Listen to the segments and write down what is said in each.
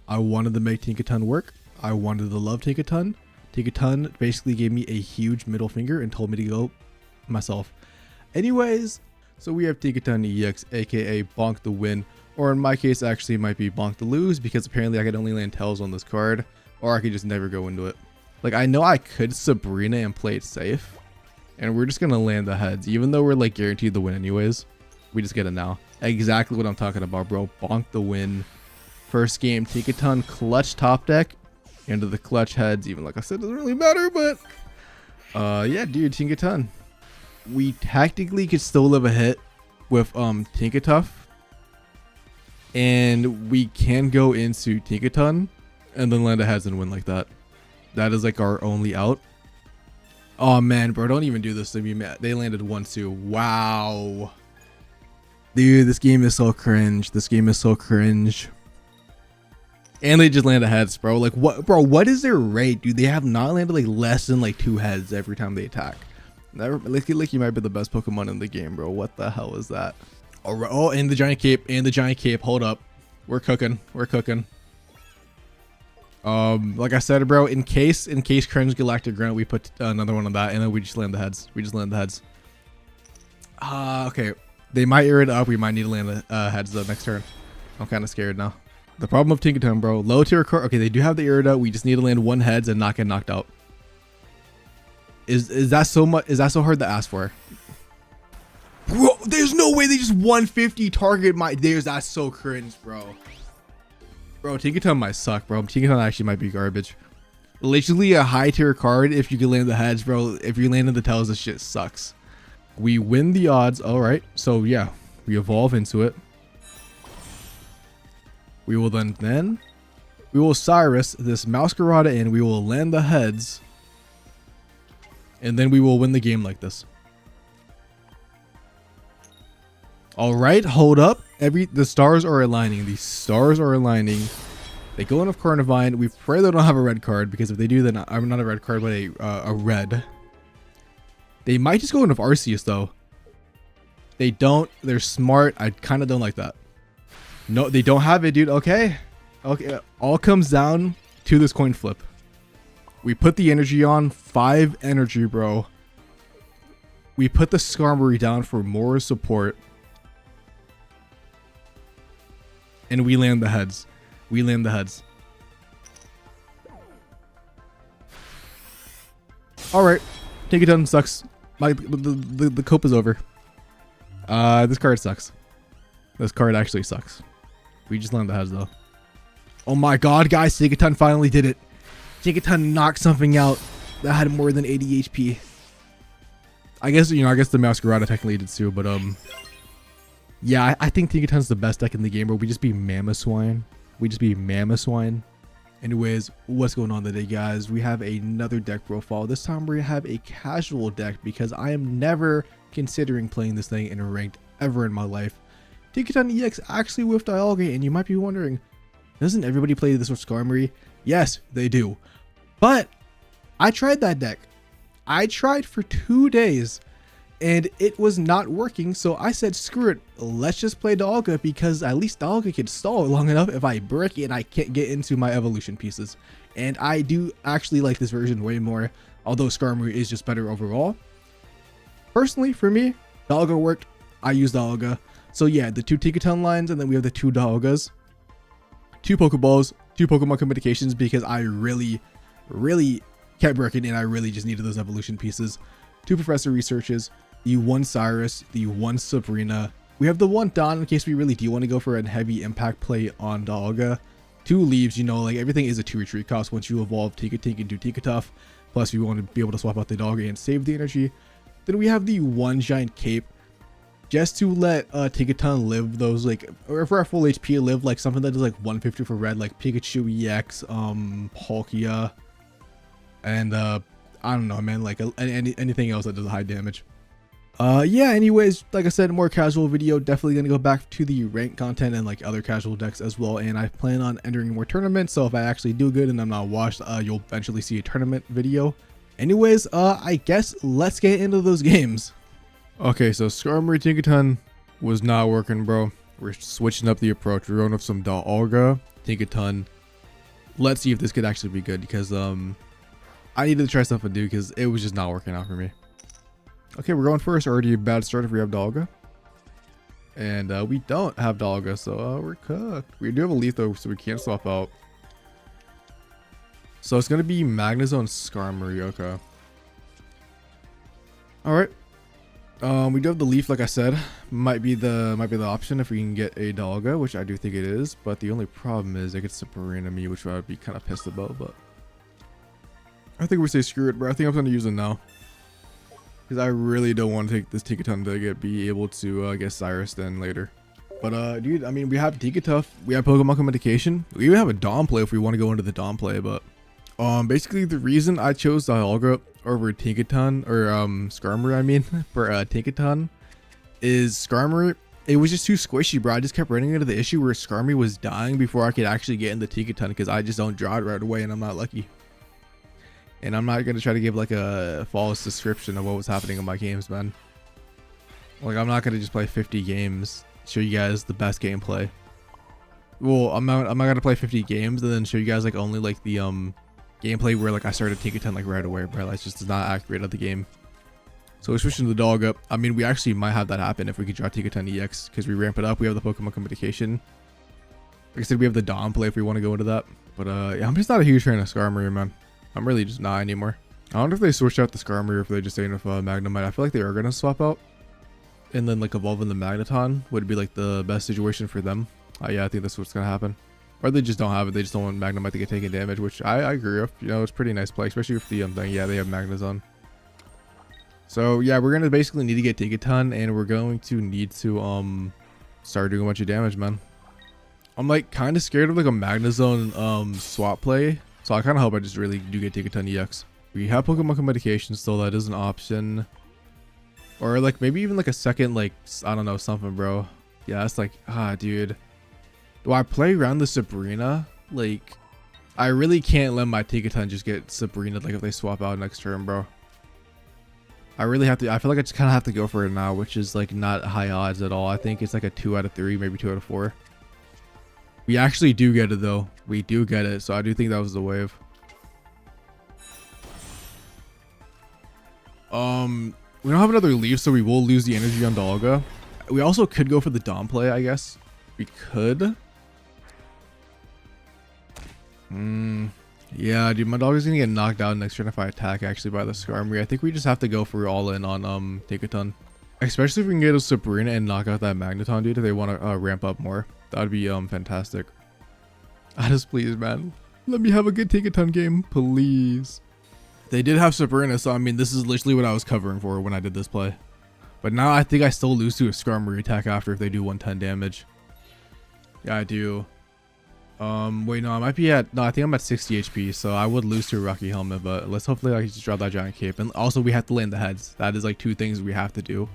I wanted to make Tinkaton work. I wanted to love Tinkaton. Tinkaton basically gave me a huge middle finger and told me to go myself. Anyways, so we have Tinkaton EX, aka Bonk the win, or in my case actually it might be Bonk the lose, because apparently I could only land tails on this card, or I could just never go into it. Like, I know I could Sabrina and play it safe, and we're just gonna land the heads, even though we're like guaranteed the win anyways. We just get it now. Exactly what I'm talking about, bro. Bonk the win. First game, Tinkaton clutch top deck into the clutch heads. Even like I said, doesn't really matter, but yeah, dude, Tinkaton. We tactically could still live a hit with Tinkatuff, and we can go into Tinkaton and then land a heads and win like that. That is like our only out. Oh man, bro, don't even do this to me, man. They landed 1-2. Wow. Dude, this game is so cringe. This game is so cringe. And they just landed heads, bro. Like, what, bro? What is their rate, dude? They have not landed like less than like 2 heads every time they attack. Never, like you might be the best Pokemon in the game, bro. What the hell is that? All right. Oh, and the giant cape, and the giant cape. Hold up, we're cooking. We're cooking. Like I said, bro. In case cringe Galactic Grunt, we put another one on that, and then we just land the heads. We just land the heads. Okay. They might air it up. We might need to land the heads the next turn. I'm kind of scared now. The problem of Tinkaton, bro. Low tier card. Okay, they do have the Irida. We just need to land 1 heads and not get knocked out. Is that so much? Is that so hard to ask for? Bro, there's no way they just 150 target my. That's so cringe, bro. Bro, Tinkaton might suck, bro. Tinkaton actually might be garbage. Literally a high tier card if you can land the heads, bro. If you land in the tails, this shit sucks. We win the odds. All right. So yeah, we evolve into it. We will then we will Cyrus this Masquerada in. We will land the heads. And then we will win the game like this. All right, hold up. The stars are aligning. The stars are aligning. They go into Carnivine. We pray they don't have a red card, because if they do, then I'm not a red card, but a red. They might just go into Arceus though. They don't. They're smart. I kind of don't like that. No, they don't have it, dude. Okay. Okay. All comes down to this coin flip. We put the energy on. 5 energy, bro. We put the Skarmory down for more support. And we land the heads. We land the heads. Alright. Tinkaton sucks. The cope is over. This card sucks. This card actually sucks. We just land the heads though. Oh my god, guys, Tinkaton finally did it. Tinkaton knocked something out that had more than 80 HP. I guess the Masquerada technically did too, but yeah, I think Tinkaton's the best deck in the game, bro. We just be Mamoswine. We just be Mamoswine. Anyways, what's going on today, guys? We have another deck profile. This time we have a casual deck, because I am never considering playing this thing in a ranked ever in my life. Tinkaton EX actually with Dialga, and you might be wondering, doesn't everybody play this with Skarmory? Yes, they do. But I tried that deck. I tried for 2 days and it was not working, so I said screw it, let's just play Dialga, because at least Dialga can stall long enough if I brick it and I can't get into my evolution pieces. And I do actually like this version way more, although Skarmory is just better overall. Personally, for me, Dialga worked. I used Dialga. So yeah, the 2 Tinkaton lines, and then we have the 2 Dialgas, 2 Pokeballs, 2 Pokemon communications, because I really kept working and I really just needed those evolution pieces. 2 Professor Researches, the 1 Cyrus, the 1 Sabrina. We have the 1 Don in case we really do want to go for a heavy impact play on Dialga. 2 Leaves, you know, like everything is a 2 retreat cost once you evolve Tinkatink into Tinkatuff. Plus, we want to be able to swap out the Dialga and save the energy. Then we have the 1 Giant Cape, just to let Tinkaton live those, like, or for our full HP, live like something that does like 150 for red, like Pikachu EX, Palkia, and I don't know, man, like anything else that does high damage. Yeah, anyways, like I said, more casual video. Definitely gonna go back to the rank content and like other casual decks as well, and I plan on entering more tournaments, so if I actually do good and I'm not washed, you'll eventually see a tournament video. Anyways, I guess let's get into those games. Okay, so Skarmory Tinkaton was not working, bro. We're switching up the approach. We're going with some Dialga, Tinkaton, let's see if this could actually be good, because I needed to try something new because it was just not working out for me. Okay, we're going first. Already a bad start if we have Dalga. And we don't have Dalga, so we're cooked. We do have a Leaf though, so we can't swap out. So it's gonna be Magnezone Skarmory. Okay. All right. We do have the Leaf, like I said. Might be the option if we can get a Dalga, which I do think it is. But the only problem is it gets Sabrina me, which I would be kind of pissed about. But I think we say screw it, bro. I think I'm gonna use it now. Because I really don't want to take this Tinkaton to be able to get Cyrus then later. But dude, I mean, we have Tinkaton, we have Pokemon Communication, we even have a Dawn play if we want to go into the Dawn play. But basically the reason I chose Dialga over Tinkaton, or Skarmory, I mean, for Tinkaton, is Skarmory, it was just too squishy, bro. I just kept running into the issue where Skarmory was dying before I could actually get into Tinkaton, because I just don't draw it right away and I'm not lucky. And I'm not going to try to give like a false description of what was happening in my games, man. Like, I'm not going to just play 50 games, show you guys the best gameplay. Well, I'm not going to play 50 games and then show you guys like only like the gameplay where like I started Tinkaton like right away, bro. That's just not accurate of the game. So we're switching the dog up. I mean, we actually might have that happen if we could draw Tinkaton EX, because we ramp it up. We have the Pokemon Communication. Like I said, we have the Dawn play if we want to go into that. But yeah, I'm just not a huge fan of Skarmory, man. I'm really just not anymore. I wonder if they switched out the Skarmory or if they just stayed with Magnemite. I feel like they are going to swap out. And then like evolving the Magneton would be like the best situation for them. Yeah, I think that's what's going to happen. Or they just don't have it. They just don't want Magnemite to get taken damage, which I agree with. You know, it's pretty nice play, especially with the thing. Yeah, they have Magnezone. So yeah, we're going to basically need to get Tinkaton, and we're going to need to start doing a bunch of damage, man. I'm like kind of scared of like a Magnezone swap play. So I kind of hope I just really do get Tinkaton EX. We have Pokemon Communication still. That is an option. Or like maybe even like a second, like, I don't know, something, bro. Yeah, that's like, dude. Do I play around the Sabrina? Like, I really can't let my Tinkaton just get Sabrina like if they swap out next turn, bro. I really have to. I feel like I just kind of have to go for it now, which is like not high odds at all. I think it's like a 2 out of 3, maybe 2 out of 4. We actually do get it though. We do get it. So I do think that was the wave. We don't have another Leaf, so we will lose the energy on Dalga. We also could go for the Dawn play, I guess. We could. Yeah, dude, my dog is gonna get knocked out next turn if I attack actually by the Skarmory. I think we just have to go for all in on Tinkaton. Especially if we can get a Sabrina and knock out that Magneton, dude, if they want to ramp up more. That would be fantastic. Just please, man. Let me have a good Tinkaton game, please. They did have Sabrina, so I mean, this is literally what I was covering for when I did this play. But now I think I still lose to a Skarmory attack after if they do 110 damage. Yeah, I do. Wait, no, I might be at, no, I think I'm at 60 HP, so I would lose to a Rocky Helmet, but let's hopefully I can just drop that Giant Cape. And also we have to land the heads. That is like 2 things we have to do.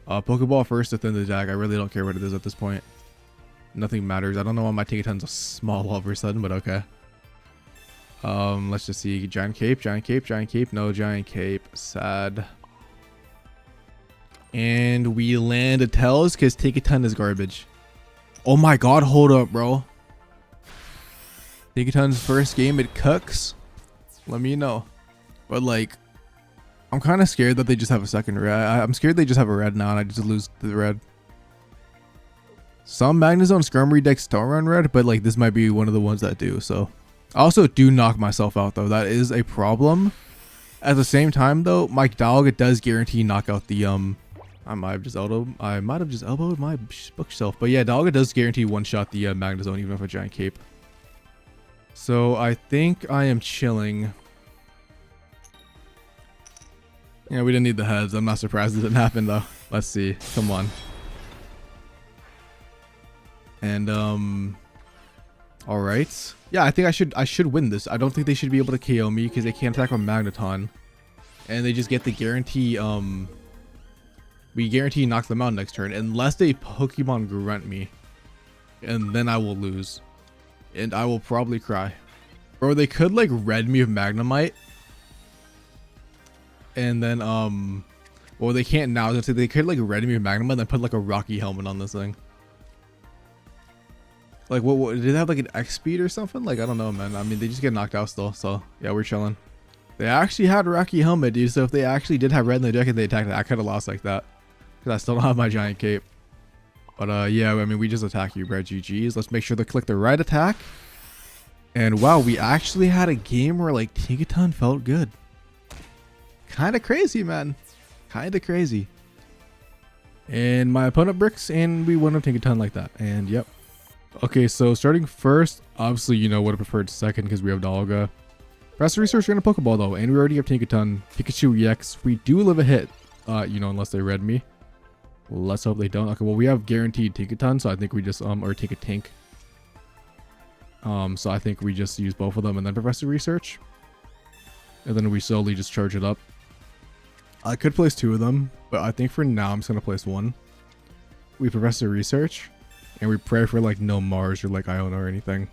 Pokeball first to thin the deck. I really don't care what it is at this point. Nothing matters. I don't know why my Tinkaton's a small all of a sudden, but okay. Let's just see. Giant Cape, Giant Cape, Giant Cape. No Giant Cape. Sad. And we land a Tails because Tinkaton is garbage. Oh my god, hold up, bro. Tinkaton's first game, it cooks. Let me know. But like, I'm kind of scared that they just have a second red. I'm scared they just have a red now and I just lose the red. Some Magnezone Skarmory decks don't run red, but like this might be one of the ones that do. So I also do knock myself out though. That is a problem. At the same time though, my Dalga does guarantee knock out the I might have just elbowed my bookshelf. But yeah, Dalga does guarantee one-shot the Magnezone even with a Giant Cape. So I think I am chilling. Yeah, we didn't need the heads. I'm not surprised it didn't happen though. Let's see. Come on. And all right. Yeah, I think I should win this. I don't think they should be able to KO me because they can't attack with Magneton, and they just get the guarantee. We guarantee knock them out next turn unless they Pokemon Grunt me, and then I will lose, and I will probably cry. Or they could like red me with Magnemite, and then well they can't now. They could like red me with Magnemite and then put like a Rocky Helmet on this thing. Like, what did they have like an X speed or something? Like, I don't know, man. I mean, they just get knocked out still. So yeah, we're chilling. They actually had Rocky Helmet, dude. So if they actually did have red in the deck and they attacked, I could have lost like that. Because I still don't have my giant cape. But yeah, I mean, we just attack you, bro. GG's. Let's make sure to click the right attack. And wow, we actually had a game where like Tinkaton felt good. Kind of crazy, man. Kind of crazy. And my opponent bricks, and we won a Tinkaton like that. And yep. Okay, so starting first, obviously, you know, would have preferred second because we have Dialga. Professor Research and a Pokeball though, and we already have Tinkaton, Pikachu EX. We do live a hit, you know, unless they read me. Let's hope they don't. Okay, well, we have guaranteed Tinkaton, so I think we just or take a Tink. So I think we just use both of them and then Professor Research, and then we slowly just charge it up. I could place two of them, but I think for now I'm just gonna place one. We Professor Research, and we pray for like no Mars or like Iona or anything.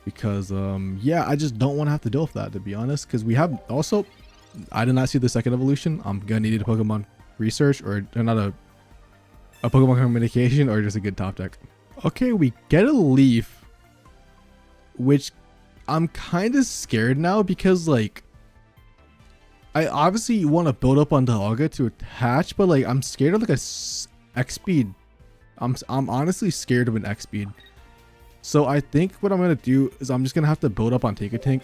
Because yeah, I just don't want to have to deal with that, to be honest. Because we have also, I did not see the second evolution. I'm gonna need a Pokemon Research or not a Pokemon Communication or just a good top deck. Okay, we get a Leaf, which I'm kind of scared now because like I obviously want to build up on Dialga to attach, but like I'm scared of like a X speed. I'm honestly scared of an X speed. So I think what I'm going to do is I'm just going to have to build up on Tinkaton.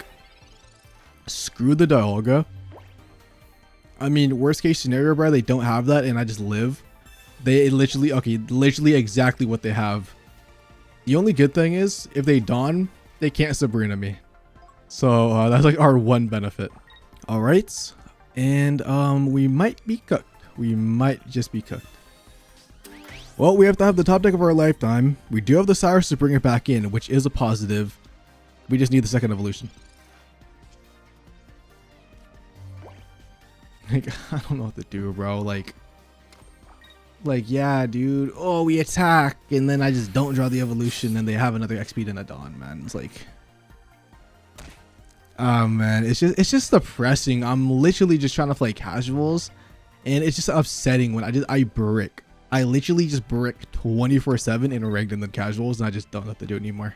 Screw the Dialga. I mean, worst case scenario, bro, they don't have that and I just live. They literally, okay, literally exactly what they have. The only good thing is if they Dawn, they can't Sabrina me. So that's like our one benefit. All right. And we might be cooked. We might just be cooked. Well, we have to have the top deck of our lifetime. We do have the Cyrus to bring it back in, which is a positive. We just need the second evolution. Like, I don't know what to do, bro. Like, yeah, dude. Oh, we attack, and then I just don't draw the evolution, and they have another XP and a Dawn, man. It's like, oh man, it's just depressing. I'm literally just trying to play casuals, and it's just upsetting when I brick. I literally just brick 24/7 in rigged and then casuals, and I just don't have to do it anymore.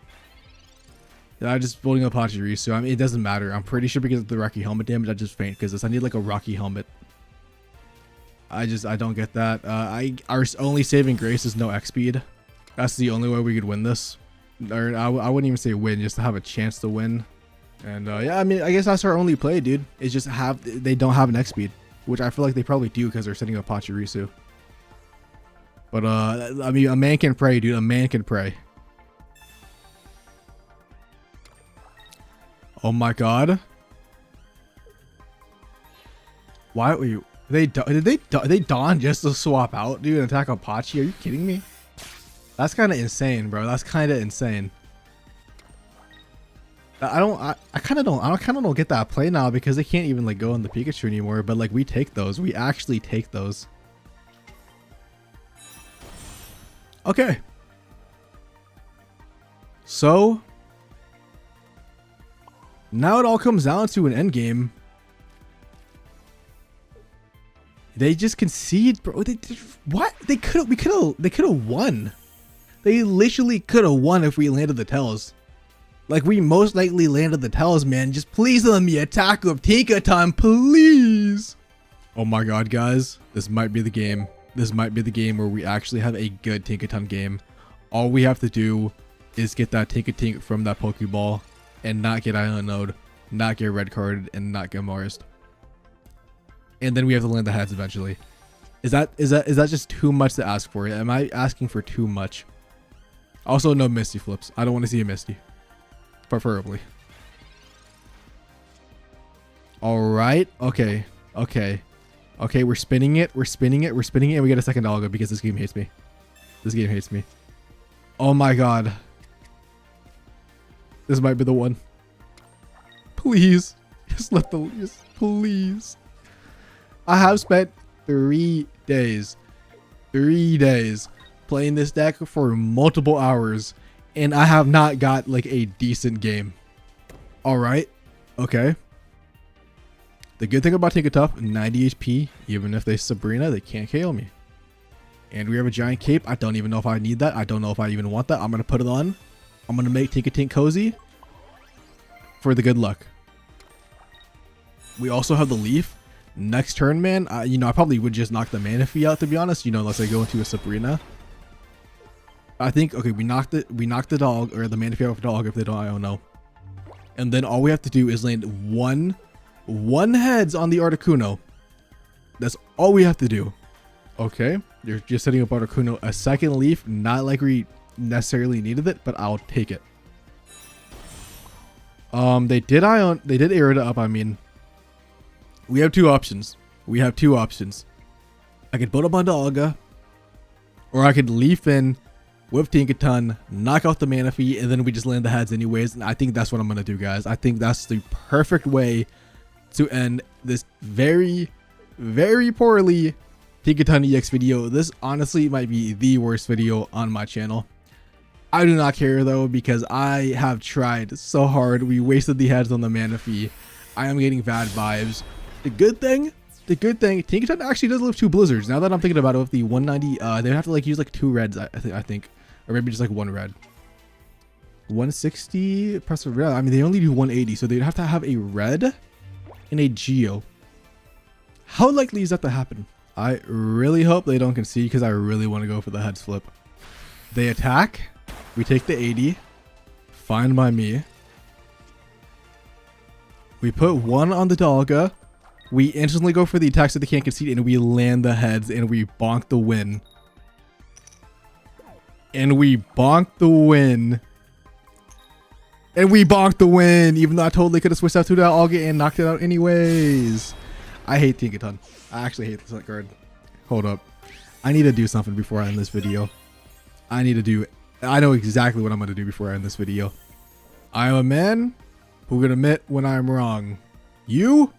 I'm just building a Pachirisu. I mean, it doesn't matter. I'm pretty sure because of the Rocky Helmet damage, I just faint because I need like a Rocky Helmet. I don't get that. Our only saving grace is no X speed. That's the only way we could win this. Or I wouldn't even say win, just to have a chance to win. And yeah, I mean, I guess that's our only play, dude. Is just they don't have an X speed, which I feel like they probably do because they're setting up Pachirisu. But I mean, a man can pray, dude. A man can pray. Oh my god. Why were you? Did they Dawn just to swap out, dude, and attack Apache? Are you kidding me? That's kind of insane, bro. That's kind of insane. I kind of don't get that play now because they can't even like go in the Pikachu anymore. But like we take those. We actually take those. Okay. So now it all comes down to an end game. They just concede, bro. What? We could have won. They literally could have won if we landed the Tails. Like we most likely landed the Tails, man. Just please let me attack with Tinkaton, please. Oh my god, guys. This might be the game. This might be the game where we actually have a good Tinkaton game. All we have to do is get that Tinkatink from that Pokeball and not get Island Node, not get red carded, and not get Marsed. And then we have to land the heads eventually. Is that just too much to ask for? Am I asking for too much? Also, no Misty flips. I don't want to see a Misty. Preferably. Alright. Okay. Okay. Okay, we're spinning it. We're spinning it. We're spinning it. And we get a second Dialga because this game hates me. This game hates me. Oh my god. This might be the one. Please. Just let the... Just, please. I have spent 3 days. 3 days playing this deck for multiple hours. And I have not got like a decent game. Alright. Okay. The good thing about Tinkaton, 90 HP, even if they Sabrina, they can't KO me. And we have a giant cape. I don't even know if I need that. I don't know if I even want that. I'm going to put it on. I'm going to make Tinkaton cozy for the good luck. We also have the leaf. Next turn, man, you know, I probably would just knock the Manaphy out, to be honest, you know, unless I go into a Sabrina. I think, okay, we knocked the dog, or the Manaphy out of the dog, if they don't, I don't know. And then all we have to do is land one heads on the Articuno. That's all we have to do. Okay, you're just setting up Articuno. A second leaf, not like we necessarily needed it, but I'll take it. They did Irida up, I mean. We have two options. I could build up on Dialga, or I could leaf in with Tinkaton, knock out the Manaphy, and then we just land the heads anyways. And I think that's what I'm going to do, guys. I think that's the perfect way to end this very, very poorly Tinkaton EX video. This honestly might be the worst video on my channel. I do not care though, because I have tried so hard. We wasted the heads on the Manaphy. I am getting bad vibes. The good thing, Tinkaton actually does live 2 blizzards. Now that I'm thinking about it, with the 190, they'd have to like use like 2 reds, I think, or maybe just like 1 red. 160 press of red. I mean, they only do 180, so they'd have to have a red and a Geo. How likely is that to happen? I really hope they don't concede, because I really want to go for the heads flip. They attack. We take the 80. Fine by me. We put 1 on the Dialga. We instantly go for the attacks that they can't concede, and we land the heads, and we bonk the win. And we bonk the win. Even though I totally could have switched out to that Dialga and knocked it out anyways. I hate Tinkaton. I actually hate this card. Hold up. I need to do something before I end this video. I know exactly what I'm going to do before I end this video. I am a man who can admit when I'm wrong. You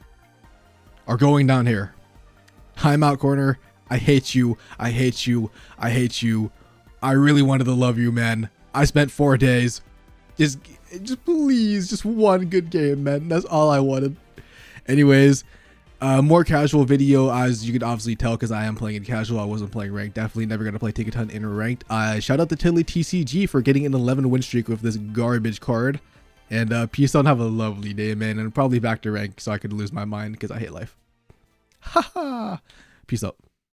are going down here. Timeout corner. I hate you. I really wanted to love you, man. I spent 4 days. Just please, just one good game, man. That's all I wanted. Anyways, more casual video, as you can obviously tell, because I am playing in casual. I wasn't playing ranked. Definitely never going to play Tinkaton in ranked. Shout out to Tilly TCG for getting an 11 win streak with this garbage card. And peace out. Have a lovely day, man. And probably back to rank so I could lose my mind, because I hate life. Haha. Peace out.